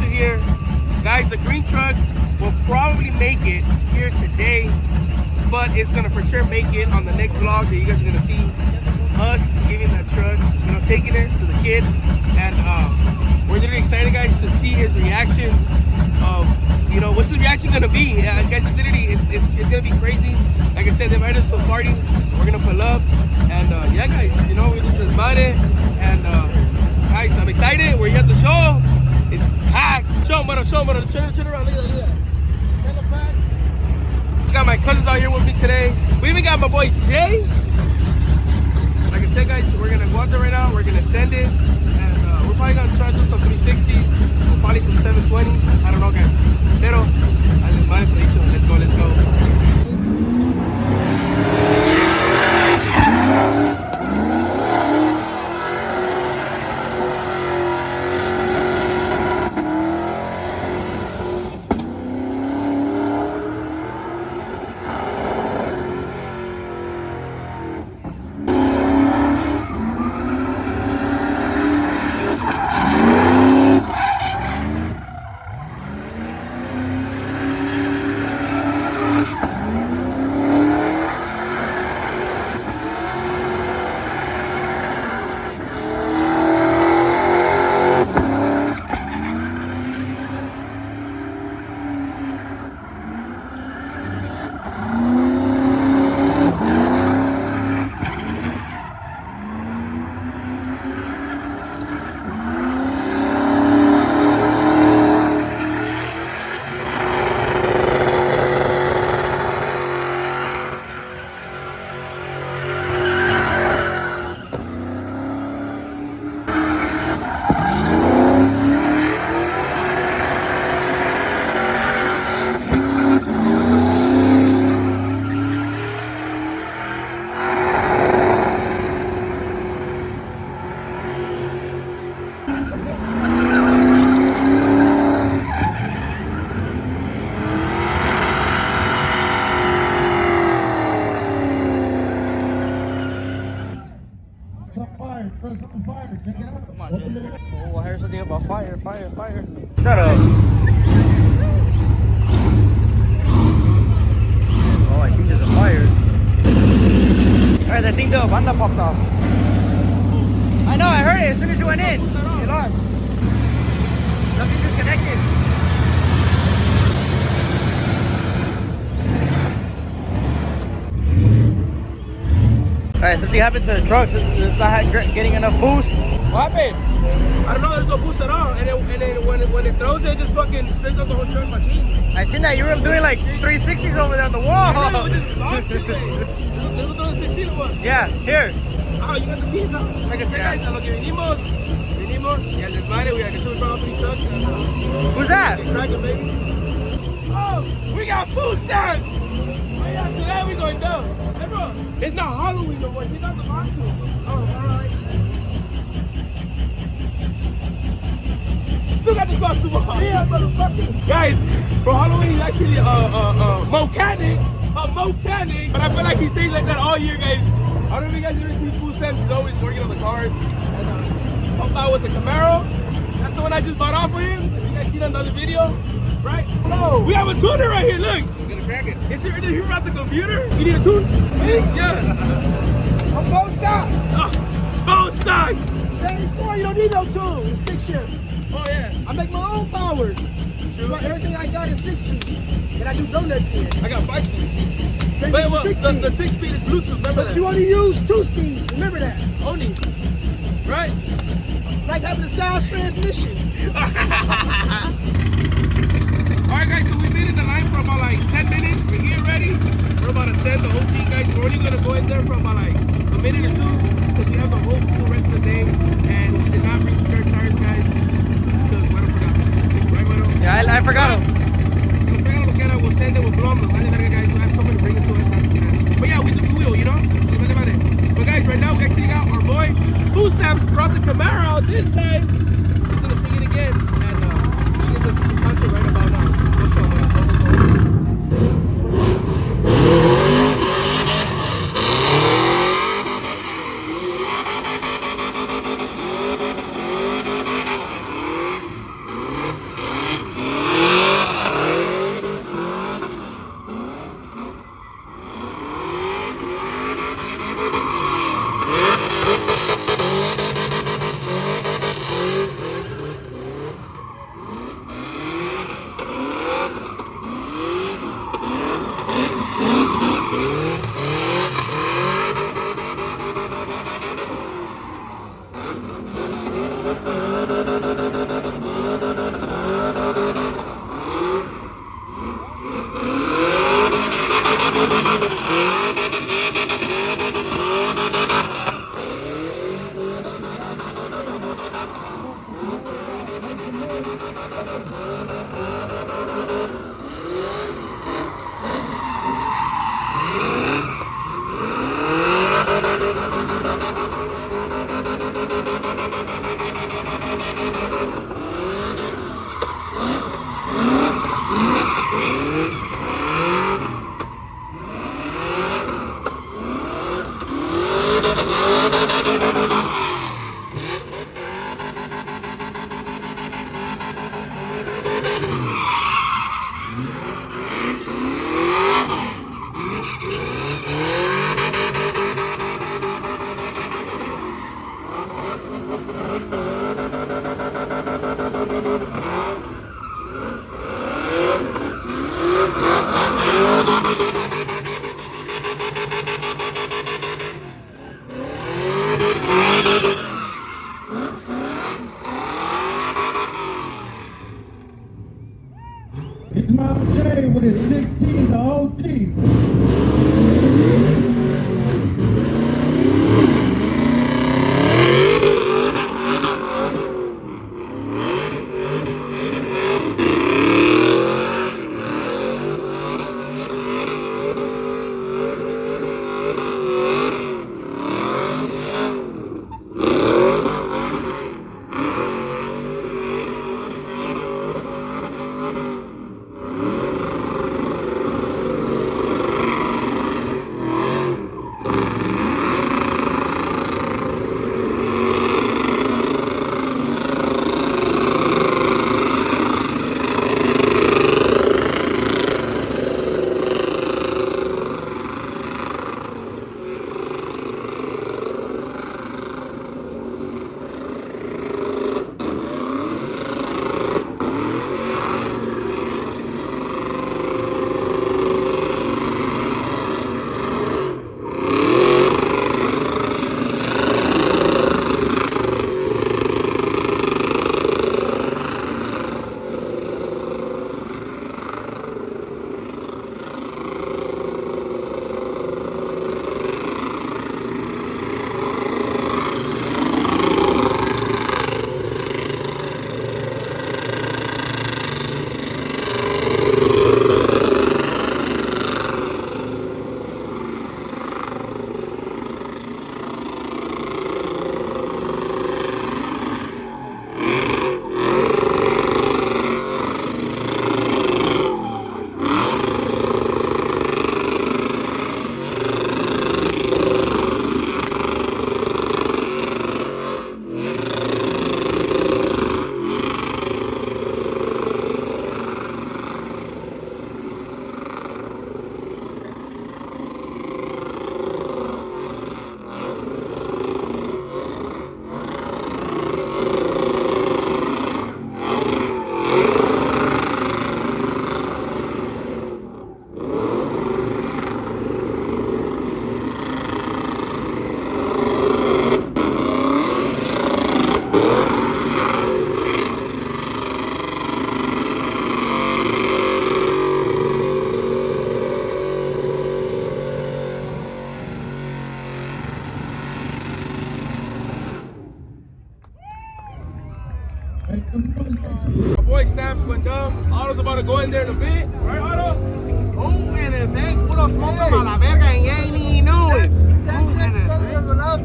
issue here. Guys, the green truck will probably make it here today, but it's gonna for sure make it on the next vlog that you guys are gonna see us giving that truck, you know, taking it to the kid. And we're really excited, guys, to see his reaction of, you know, what's the reaction gonna be? Guys, literally, it's gonna be crazy. Like I said, they invited us to a party. We're gonna pull up, and yeah, guys, you know, we just invited, and guys, I'm excited. We're here at the show. It's packed. Show them, turn around. Look at that. Turn the pack. I got my cousins out here with me today. We even got my boy Jay. Like I said, guys, we're gonna go out there right now. We're gonna send it, and we're probably gonna try to do some 360s, or probably some 720s. I don't know, guys. Pero, let's go. Oh, I heard something about fire. Shut up. Oh, I think there's a fire. Alright, I think the banda popped off. I know, I heard it as soon as you went in. Get on. Something disconnected. Alright, something happened to the truck. It's not getting enough boost. What happened? I don't know, there's no boost at all. And then when it throws it just fucking spins up the whole truck machine. I seen that you were doing like 360s over there on the wall. I know, it just launched it. They were throwing 16 or what? Yeah, here. Oh, you got the keys, huh? Like I said, guys, a lo que venimos, y al desmadre, we had to all 3 trucks. Who's that? Cracking, baby. Oh, we got food stamps! Oh yeah, today we going down. Hey bro, it's not Halloween no more, it's not the costume. Oh, alright. Still got the costume on. Yeah, motherfucker. Guys, for Halloween he's actually a mechanic, but I feel like he stays like that all year, guys. I don't know if you guys ever see food stamps, he's always working on the cars. And helped out with the Camaro. That's the one I just bought off for him. You guys seen on the other video, right? No. We have a tuner right here, look. We're gonna crack it. Is there anything about the computer? You need a tune? Me? Yeah. I'm bone stock. Bone stock. Standing for, you don't need no tune. It's stick shift. Oh yeah. I make my own powers. Sure. But everything I got is 6-speed. And I do donuts here. I got 5-speed. But well, the 6-speed is Bluetooth, remember that? But you only use 2 speeds, remember that. Only. Right? It's like having a sound transmission. Alright guys, so we've been in the line for about like 10 minutes. We're here ready. We're about to send the whole team, guys. We're only gonna go in there for about like a minute or 2 because we have the whole full rest of the day. And we did not bring spare tires, guys. Because Guero forgot. Right, Guero? Yeah, I forgot them. We'll send it, we'll blow them. Guys, we'll have someone to bring it to us. But yeah, we will, you know? But guys, right now we actually got our boy Food Stamps brought the Camaro out this side. He's gonna swing it again. And he gives us some content right about now. We'll show him. It's Miles J with his 16 to OG. My boy Stamps went down. Otto's about to go in there in a bit. Right, Otto? Oh, and the back puro smoke him a la verga and he ain't even knew it.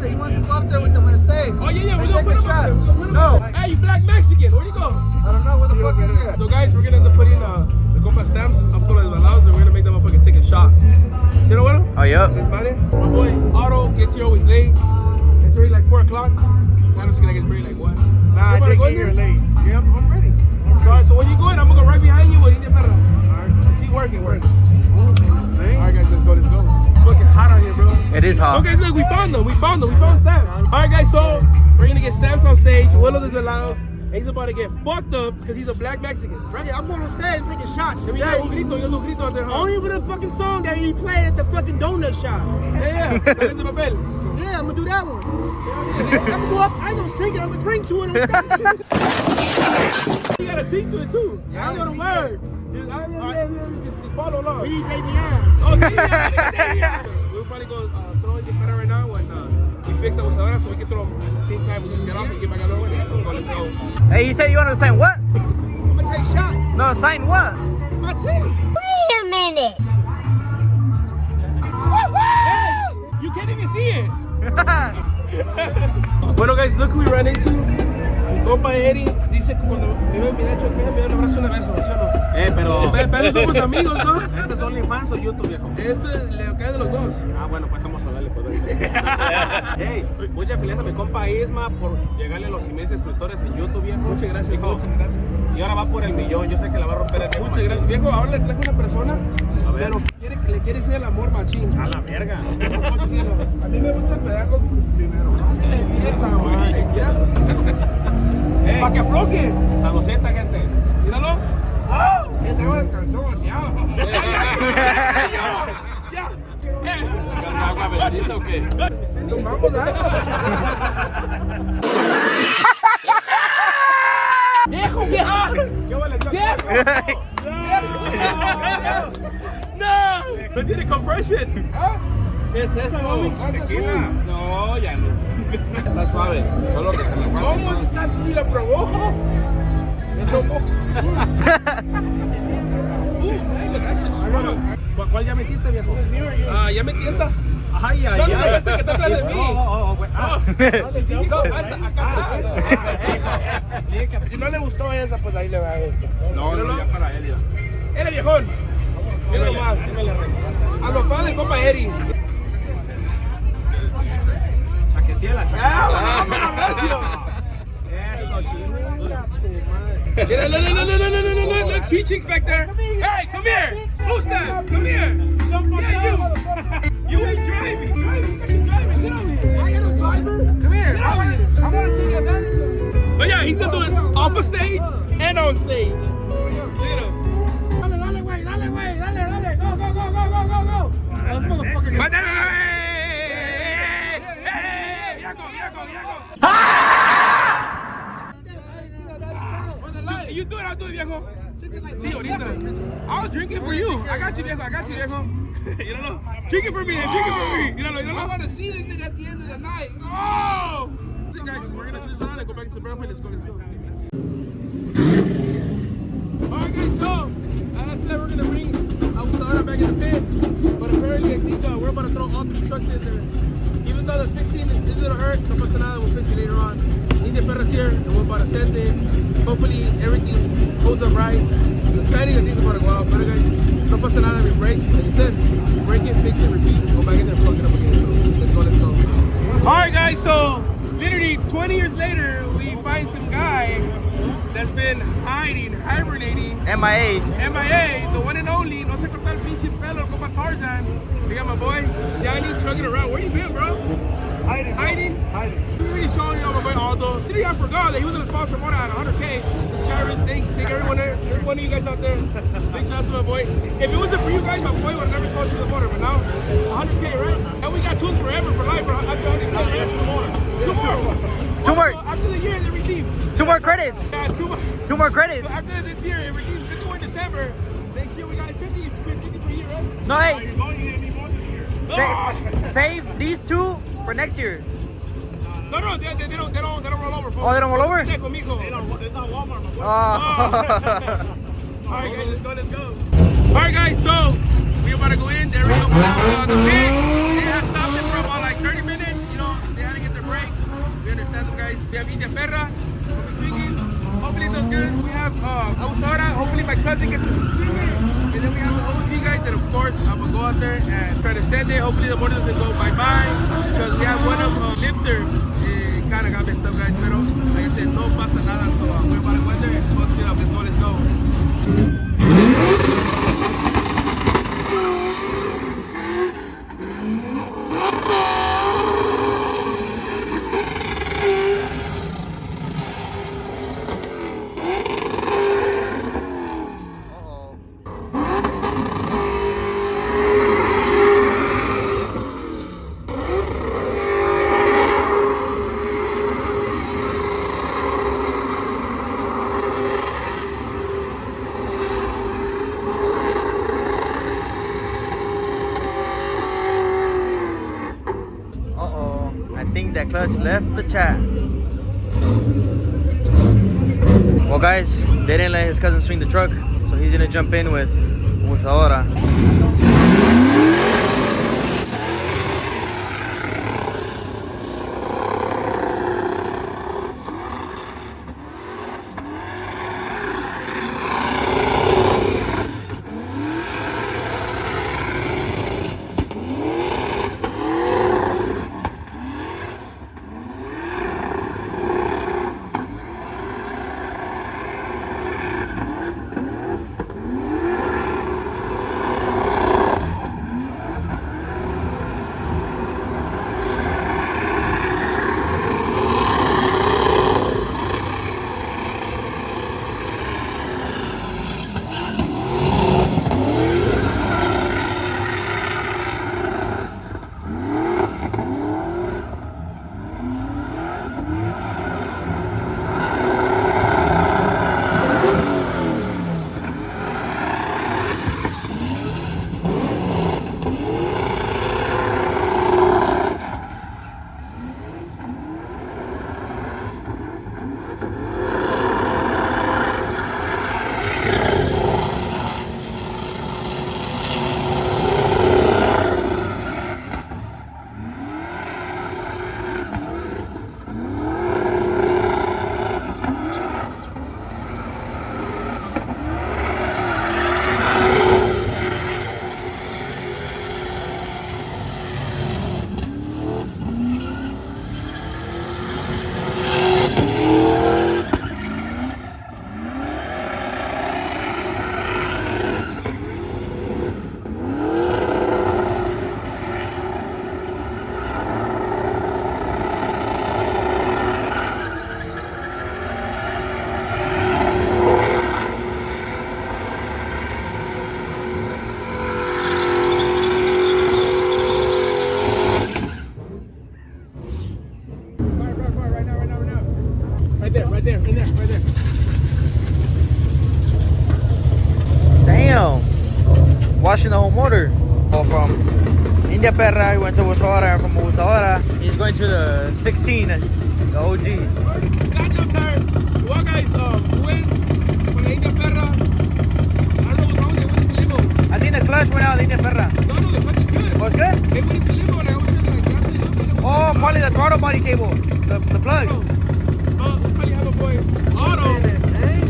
He wants to go up there with them and stay. Oh, yeah, we're going to put him up there. No. Hey, you black Mexican. Where'd you go? I don't know. Where the fuck is he at? So, guys, we're going to end up putting the compa Stamps up on the Valaos and we're going to make them motherfucking take a shot. ¿Sí no, bueno? Oh, yeah. My boy Otto gets here always late. It's already like 4 o'clock. I was gonna get ready like what? Nah, I did get here late. Yeah, I'm ready. Sorry, so when you going, I'm gonna go right behind you with India Perra. Alright. Keep working. Alright guys, let's go. It's fucking hot out here, bro. It is hot. Okay, look, we found them. We found Stamps. Alright guys, so we're gonna get Stamps on stage. Willow this Valaos. And he's about to get fucked up because he's a black Mexican. Right? Yeah, I'm going on stage and taking shots. Let me get un grito out there, huh? Only with the fucking song that he played at the fucking donut shop. Yeah. Dale papel. Yeah, I'm gonna do that one. I'm gonna go up. I ain't gonna sing it. I'm gonna drink to it. You gotta sing to it too. I don't know the words. Just follow along. We need JBR. Oh, yeah. We'll probably go throw in the camera right now and we fix the abusadora so we can throw them at the same time. We can get off and get back on the way. Let's go. Hey, you said you wanted to sign what? I'm gonna take shots. No, sign what? My titty. Wait a minute. Hey, you can't even see it. Bueno, guys, look who we ran into. Mi compa Eddie dice que cuando me ve mi derecho, me da un abrazo y un beso, ¿sí o no? Pero somos amigos, ¿no? ¿Este es OnlyFans o YouTube, viejo? Este le cae de los dos. Ah, bueno, pues vamos a darle, pues. Hey, muchas felicidades a mi compa Isma por llegarle a los 100,000 suscriptores en YouTube, viejo. Muchas gracias, viejo. muchas gracias. Y ahora va por el millón, yo sé que la va a romper el viejo. Muchas gracias, viejo. Ahora le traigo una persona, A ver. pero le quiere decir el amor machín. A la verga. A mí me gusta pegar con primero. Hey, Para que afloje. saludcita, gente. Míralo. Ese es el calzón, ya. Ya. ¿Agua bendita o qué? Nos vamos a Viejo, viejo. ¿Qué vale, No. No tiene compression. ¿Qué es eso? Tequila. No, ya no. Está suave. Solo que se me falta. ¿Cómo estás? Ni lo probó. Me tomó. ¿Cuál ya metiste, viejo? Ah, ya metí esta. Ay, ay, No, no, ay. esta que está atrás de mí. Si no le gustó esa, pues ahí le va esta. No, ya para él, ya. Él es viejón. Mira nomás. A los padres, compa Eri. Chaquetiela, Eso, chino. Look, sweet chicks back there. Hey, come here. Who's that? Come here. Yeah, you. You ain't driving. Driving. Get over here. I got a driver. Come here. Get over here. I want to take advantage of you. But yeah, he's gonna do it off of stage and on stage. Look at him. Dale, güey, dale, güey, dale. Go. This motherfucker. But hey, ya go. You do it, I'll do it, viejo. Sí, ahorita. I was drinking for you. I got you, viejo. You don't know? Drinking for me. You don't know? I want to see this thing at the end of the night. Oh! Listen, guys, we're gonna turn this on and go back to the barrel. Let's go. Alright, guys, so as I said, we're gonna bring Abusadora back in the pit. But apparently, I think we're about to throw all 3 trucks in there. Even though the 16 is a little hurt, no pasa nada, we'll fix it later on. India Perra's here, and we're about to send it. Hopefully, everything holds up right. The training and things are about to go out. But guys, no pasa nada, we brakes. Like you said, break it, fix it, repeat, go back in there, plug it up again. So let's go. Alright, guys, so literally 20 years later, we find some guy that's been hibernating. MIA. The one and only. No se corta el pinche pelo, como Tarzan. We got my boy Danny trucking around. Where you been, bro? Hiding? We really showing you my boy Aldo. I forgot that he was in a sponsor motor at 100K. Subscribers, thank everyone there, every one of you guys out there. Big shout out to my boy. If it wasn't for you guys, my boy would have never sponsored the motor. But now, 100K, right? And we got tools forever for life, bro. After 100K, right? Two more. After the year, they redeem. 2 more credits. Yeah, 2 more. 2 more credits. So after this year, it redeems 51 in December. Next year, we got 50 per year, right? Nice. Save these 2 for next year. No, they don't roll over. Oh, they don't roll over? It's not Walmart, my boy. Oh. Alright, guys, let's go. Alright, guys, so we're about to go in. There we go. The pit. They have stopped it for about like 30 minutes. You know, they had to get their break. We understand them, guys. We have India Perra. We'll be swinging. Hopefully it does good. We have Abusadora. Hopefully my cousin gets some swinging. And then we have the OG guys that, of course, I'm going to go out there and try to send it. Hopefully the motor doesn't go bye-bye. Because we have one of lifter. Kind of got messed up, guys, pero like I said, no pasa nada, so we're about to go in there and fuck shit up. Let's go. think that clutch left the chat. Well, guys, they didn't let his cousin swing the truck, so he's gonna jump in with Usadora. Right there. Damn. Washing the whole motor. Oh, from India Perra, he went to Usadora, and from Usadora, he's going to the 16, the OG. Goddamn tired. Well, guys, went con la India Perra. I don't know what's wrong with it. What is the limbo? I think the clutch went out, the India Perra. No, the clutch is good. Was good? It went into limbo and I was trying to like gas it up. Oh, probably the throttle body cable, the plug. We'll probably have a boy auto.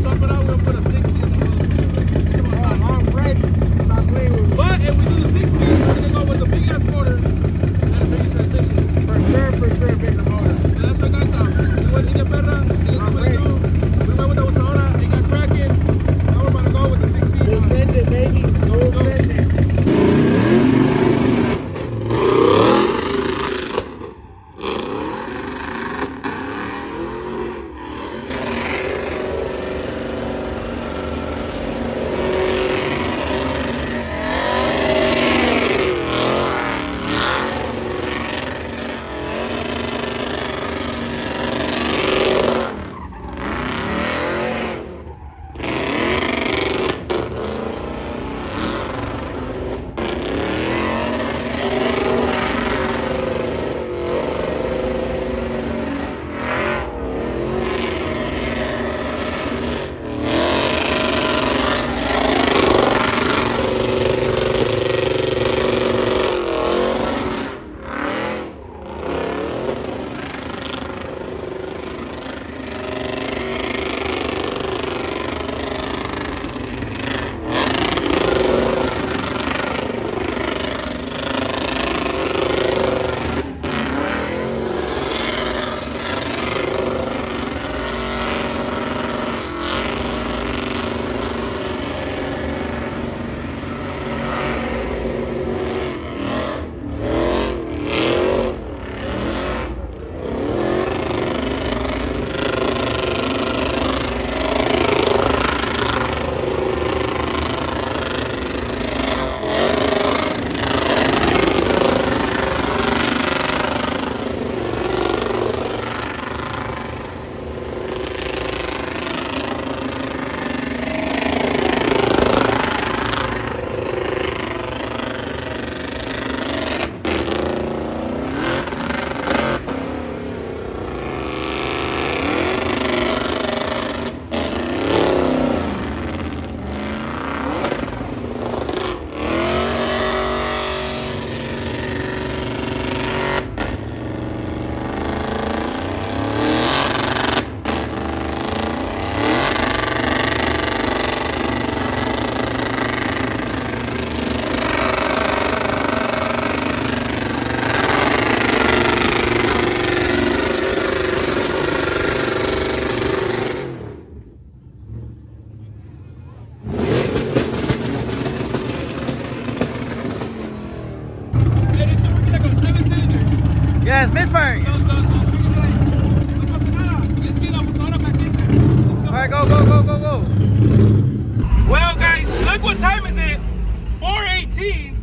Sub it out, we'll put a 60 in the I'm ready. Stop playing with me. But if we do the 60, we're gonna go with the big ass motor and a bigger transmission. For sure, bigger motor. And that's what guys we went India Perra, we went with the Usadora, it got cracking. Now we're about to go with the 60. We'll send it, baby. We'll send it. has misfire. Go. No pasa nada. Let's get abusadora back in there. All right, go. Well, guys, look what time is it? 4:18.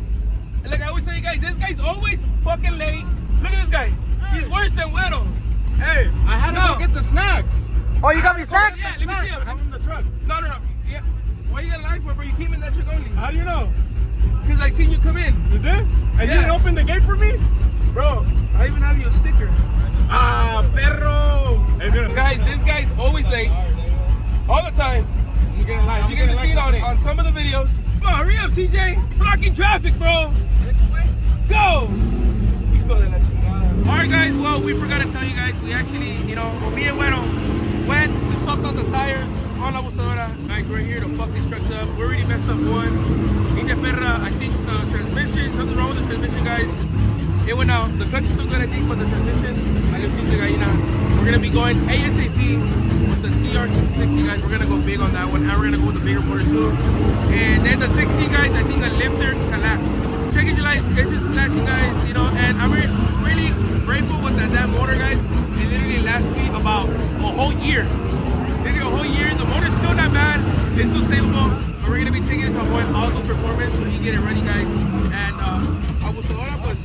Like I always tell you guys, this guy's always fucking late. Look at this guy. He's worse than Widow. Hey, I had to No. go get the snacks. Oh, you got me snacks? Yeah, let me see I him. have them in the truck. No. Yeah. Why you got a lie for, bro? You came in that truck only. How do you know? Because I seen you come in. You did? And Yeah. you didn't open the gate for me? Bro, I even have you a sticker. Ah, perro. Hey, mira. Guys, this guy's always late. All the time. I'm getting light. You get to see it on some of the videos. Come on, hurry up, CJ. Blocking traffic, bro. Go. Alright, guys. Well, we forgot to tell you guys. We actually, me and Bueno went. We swapped out the tires on La Abusadora. Guys, we're here to fuck these trucks up. We already messed up one. Ninja Perra, I think the transmission, something's wrong with the transmission, guys. It went out. The clutch is still good, I think, but the transmission, we're gonna be going ASAP with the TR660, guys. We're gonna go big on that one, and we're gonna go with the bigger motor too. And then the 60, guys, I think the lifter collapsed. Check it, guys. It's just flashing, guys. And I'm really grateful with that motor, guys. It literally lasted me about a whole year. Literally a whole year. The motor's still not bad. It's still savable. But we're gonna be taking it to avoid all those performance so you get it ready, guys. And Abusadora was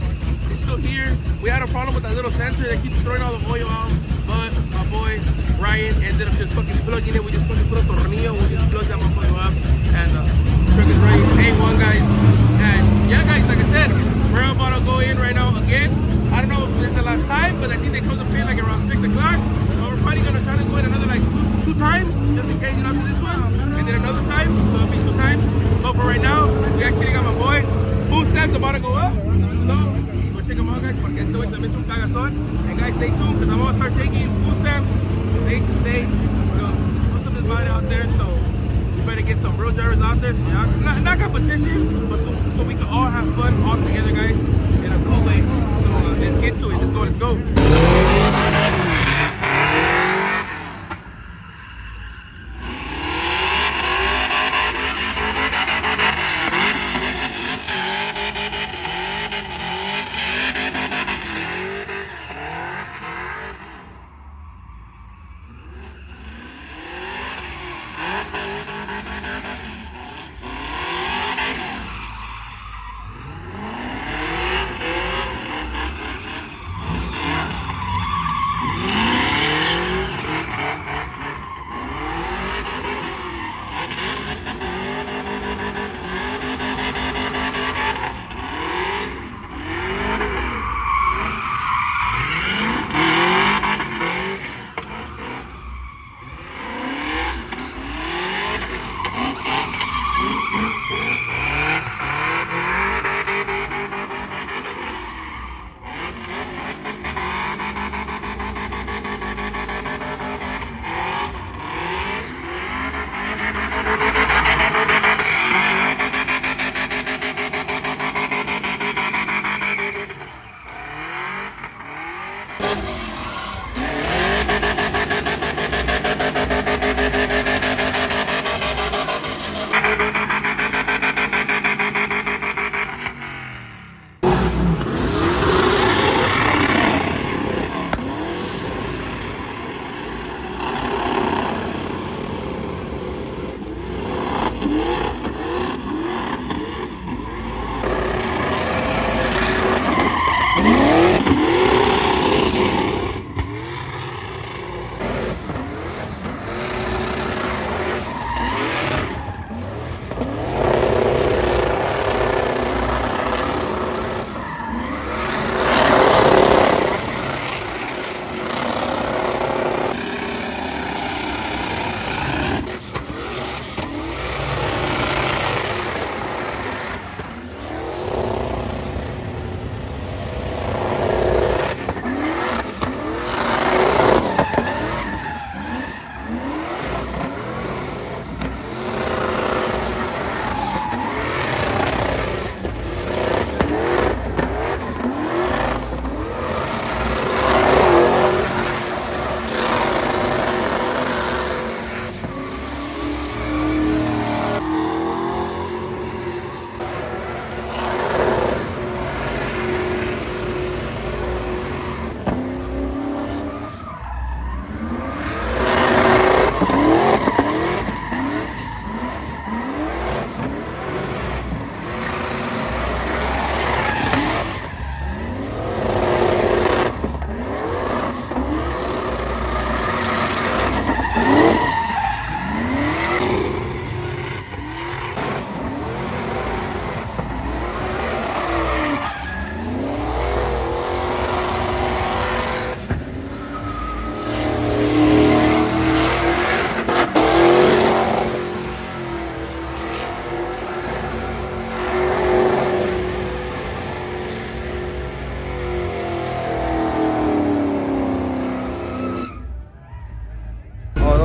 still here. We had a problem with that little sensor that keeps throwing all the oil out, but my boy Ryan ended up just fucking plugging it. We just fucking put a tornillo, we just plugged that motherfucker up, and truck is ready. A1, guys. And yeah, guys, like I said, we're about to go in right now again. I don't know if this is the last time, but I think they close the pit like around 6 o'clock. So we're probably gonna try to go in another like two times, just in case, after this one, and then another time, so it'll be 2 times. But for right now, we actually got my boy. Food stamps about to go up, so check them out, guys, porque ese güey también es un cagazón. And guys, stay tuned, because I'm going to start taking food stamps state to state. Put some design out there, so we better get some real drivers out there. So not competition, but so we can all have fun all together, guys, in a cool way. So let's get to it. Let's go.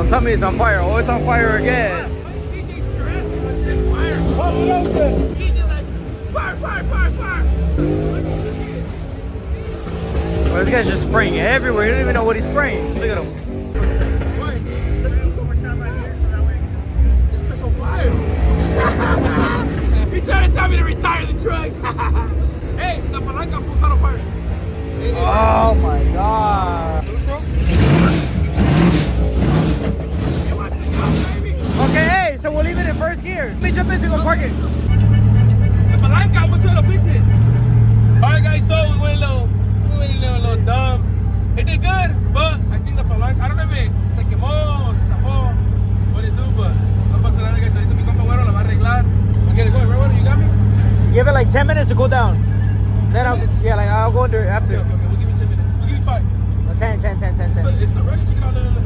tell me it's on fire. Oh, it's on fire again. CJ's stressing like this fire. CJ's like, fire. Well, this guy's just spraying everywhere. He don't even know what he's spraying. Look at him. This truck's on fire. He trying to tell me to retire the truck. Hey, the palanca full on fire. Hey, Oh my god. Okay, hey, so we'll leave it in first gear. Let me jump in and go park it. The palanca, I'm gonna try to fix it. Alright guys, so we went a little dumb. It did good, but I think the palanca, I don't know if it se quemó, se zafó, what it do, but no pasa nada guys. Ahorita mi compa güero la va a arreglar. I'll get it going, right güero, you got me? Give it like 10 minutes to cool down. Then I'll go under it after. Okay, we'll give you 10 minutes. We'll give you 5. 10. It's not ready, check it out. Look.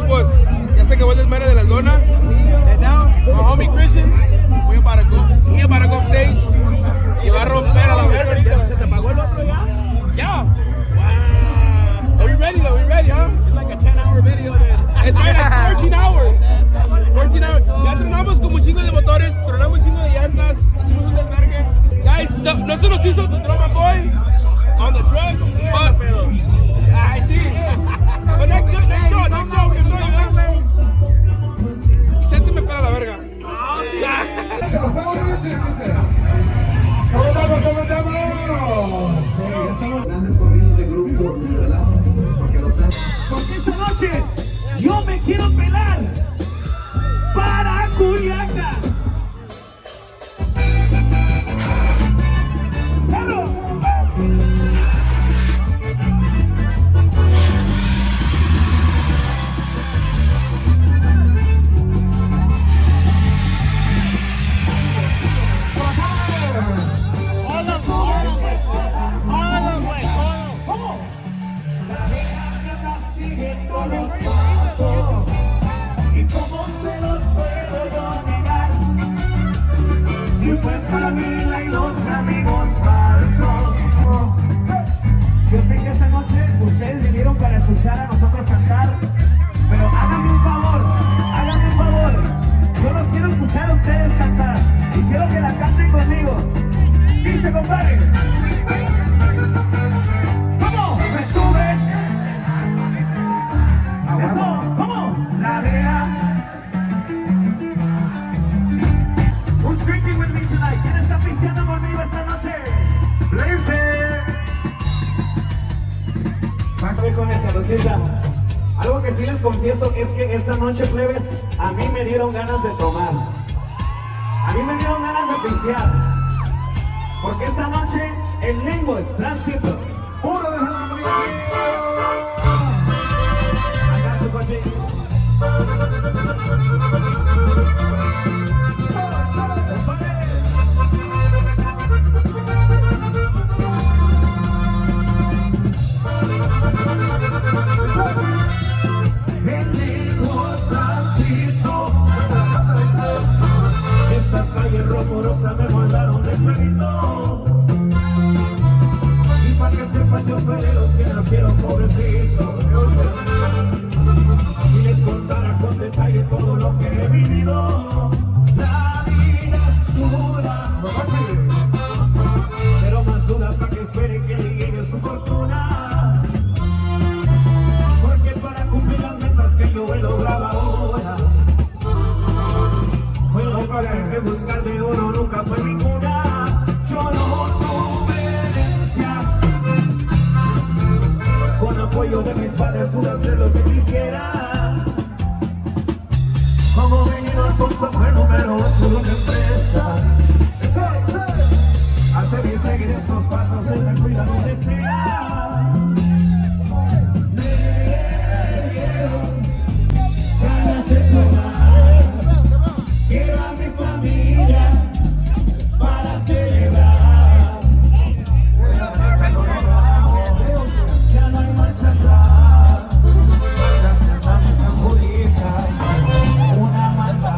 pues ya se acabó el desmadre de las donas. And now, my homie Christian, he about to go stage y va a romper a la verga ahorita. ¿Se te apagó el otro ya? Ya. Wow. Are we ready though? We ready, huh? It's like a 10-hour video then. It's like 14 hours. 14 hours. Ya tronamos como un chingo de motores, tronamos un chingo de llantas, hicimos un desvergue. Guys, no se nos hizo tu drama boy on the truck, but I see. But next show, we can throw you that way. Y siénteme para la verga. Porque esta noche yo me quiero pelar para Culiacán. ¡Claro! Y cómo se los puedo yo negar, si fue Camila y los amigos falsos. Yo sé que esta noche ustedes vinieron para escuchar a nosotros cantar, pero háganme un favor, yo los quiero escuchar a ustedes cantar y quiero que la canten conmigo. Dice, compadre. Eso, ¿cómo? La vea. Who's drinking with me tonight? ¿Quién está pisteando conmigo esta noche? Blaze. Pásame con esa rosita. Algo que sí les confieso es que esta noche, plebes, a mí me dieron ganas de tomar. A mí me dieron ganas de pistear. Porque esta noche, el Linwood, tránsito, puro de la rosa me mandaron de perito. Y para que sepan, yo soy de los que nacieron pobrecitos. Si les contara con detalle todo lo que he vivido, la vida es dura, pero más dura para que esperen que le llegue su fortuna. Porque para cumplir las metas que yo he logrado ahora, fue lo que buscar de oro nunca fue ninguna. Yo no tuve herencias, con apoyo de mis padres pude hacer lo que quisiera. Como venido Alfonso fue número 8 de una empresa. Hacer y seguir esos pasos en la cuida donde sea. Me dieron ganas de tomar. Quiero a mi familia para celebrar. Ya no hay marcha atrás. Gracias a mis abuelitas. Una manda.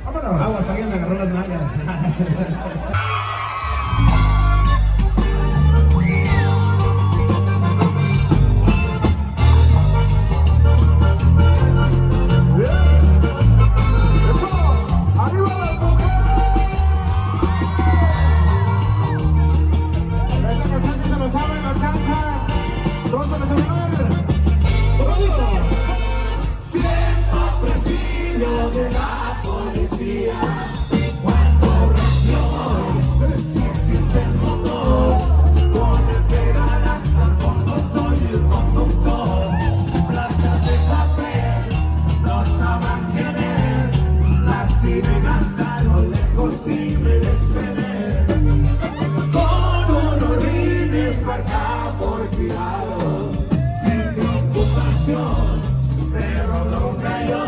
Vámonos. Aguas, alguien me agarró las nalgas. De la policía, cuando reacciono, si existe el motor, con el pegadas al fondo soy el conductor. Placas de papel, no sabrán quién es, las sirenas a lo lejos y me despené. Con unos rines marca por tirado, sin preocupación, pero lo cayó.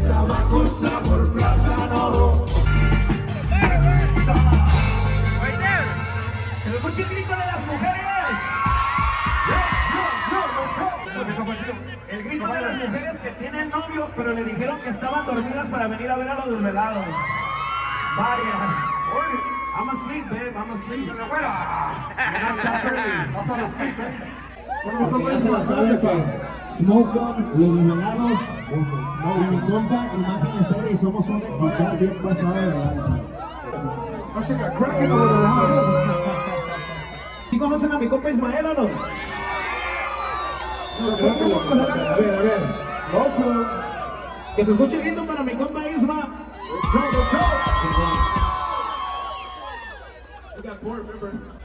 Tabaco sabor plátano. ¿Se me escucha el grito de las mujeres? El grito de las mujeres que tienen novio, pero le dijeron que estaban dormidas para venir a ver a los desvelados. Varias. I'm asleep, babe. I'm asleep. Bueno, ya se la sabe que Smoke On, los desvelados, y mi compa, Imagen Estéreo, y somos un equipo bien pasado de lanza. ¿Sí conocen a mi compa Ismael o no? Creo que lo conozcan. A ver. Loco. Que se escuche el grito para mi compa Isma.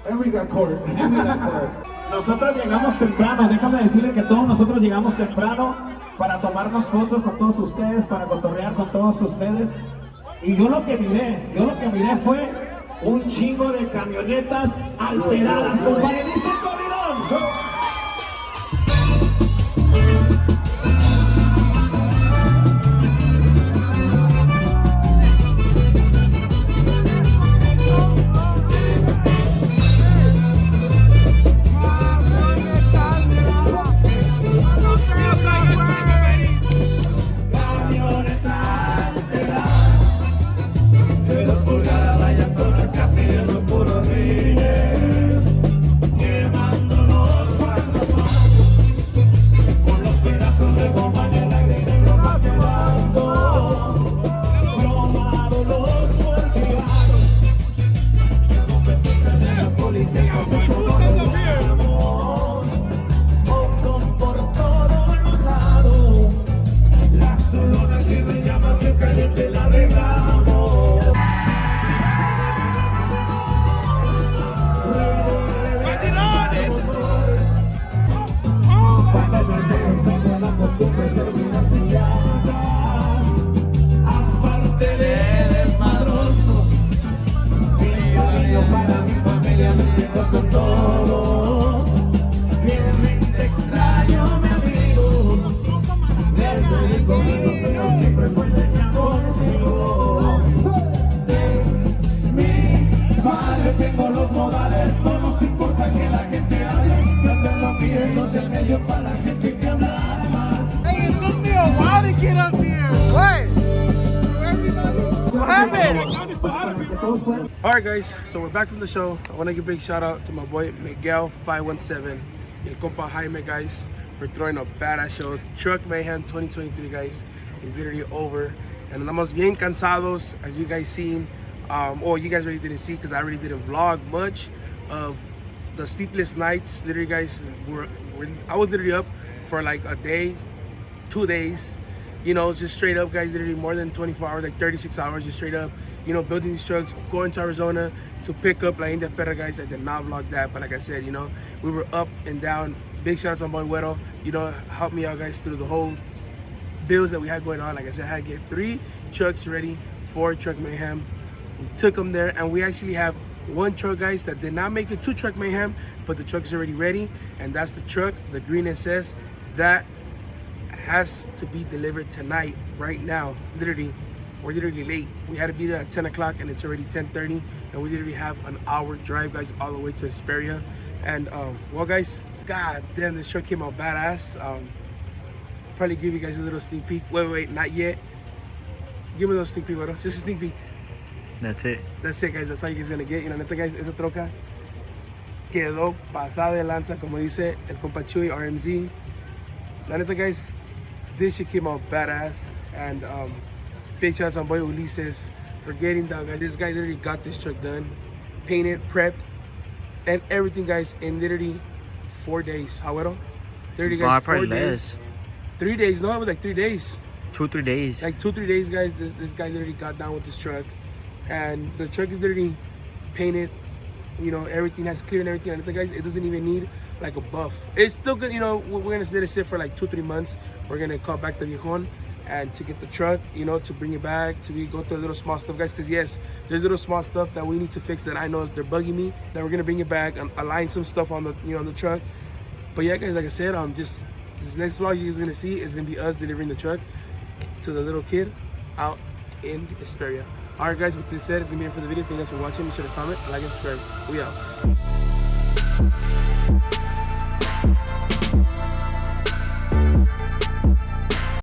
And we got court. Nosotros llegamos temprano, déjame decirle que todos nosotros llegamos temprano para tomarnos fotos con todos ustedes, para cotorrear con todos ustedes. Y yo lo que miré fue un chingo de camionetas alteradas, compadre, dice el corridón. caliente la arreglamos. Cuando me veo, tengo la costumbre de terminar sin llantas. Aparte de desmadroso, niño para mi familia me siento con todo. Bien te extraño, mi amigo. Desde el comienzo siempre fue leñador contigo. De mi padre tengo los modales, no nos importa que la gente hable. Yo los piernos del medio para la gente que habla mal. Hey, it took me a while to get up here. What? Everybody. What happened? Alright guys, so we're back from the show. I want to give a big shout out to my boy Miguel 517 y el compa Jaime, guys, for throwing a badass show. Truck Mayhem 2023, guys, is literally over. And andamos bien cansados, as you guys seen. Or you guys really didn't see because I really didn't vlog much of the sleepless nights. Literally, guys, I was literally up for like a day, 2 days. You know, just straight up, guys, literally more than 24 hours, like 36 hours, just straight up, you know, building these trucks, going to Arizona to pick up La India Perra, guys. I did not vlog that, but like I said, you know, we were up and down. Big shout out to my boy Güero, you know, helped me out, guys, through the whole bills that we had going on. Like I said, I had to get 3 trucks ready for Truck Mayhem. We took them there, and we actually have 1 truck, guys, that did not make it to Truck Mayhem, but the truck's already ready, and that's the truck, the green SS, that has to be delivered tonight, right now. Literally, we're literally late. We had to be there at 10 o'clock and it's already 10:30, and we literally have an hour drive, guys, all the way to Hesperia. And well, guys, god damn, this truck came out badass. Probably give you guys a little sneak peek. Wait, not yet. Give me a little sneak peek, bro. Just a sneak peek. That's it. That's it, guys. That's all you guys gonna get. You know, neta, guys, esa troca quedó pasada de lanza, como dice el compa Chuy RMZ. La neta, guys, this shit came out badass. And big shout out to my boy Ulises for getting down, guys. This guy literally got this truck done, painted, prepped, and everything, guys, in literally 4 days. However, literally, guys, 4 days. 3 days. No, it was like 3 days. 2-3 days. Like 2-3 days, guys. This guy literally got down with this truck, and the truck is literally painted. You know, everything has clear and everything. And the guys, it doesn't even need like a buff. It's still good. You know, we're gonna let it sit for like 2-3 months. We're gonna call back the Viejon and to get the truck, you know, to bring it back, to go through a little small stuff, guys. Because yes, there's little small stuff that we need to fix that I know they're bugging me. That we're gonna bring it back and align some stuff on the, you know, on the truck. But yeah, guys, like I said, just this next vlog you guys are gonna see is gonna be us delivering the truck to the little kid out in Hesperia. Alright, guys, with this said, it's gonna be it for the video. Thank you guys for watching. Be sure to comment, like, and subscribe. We out.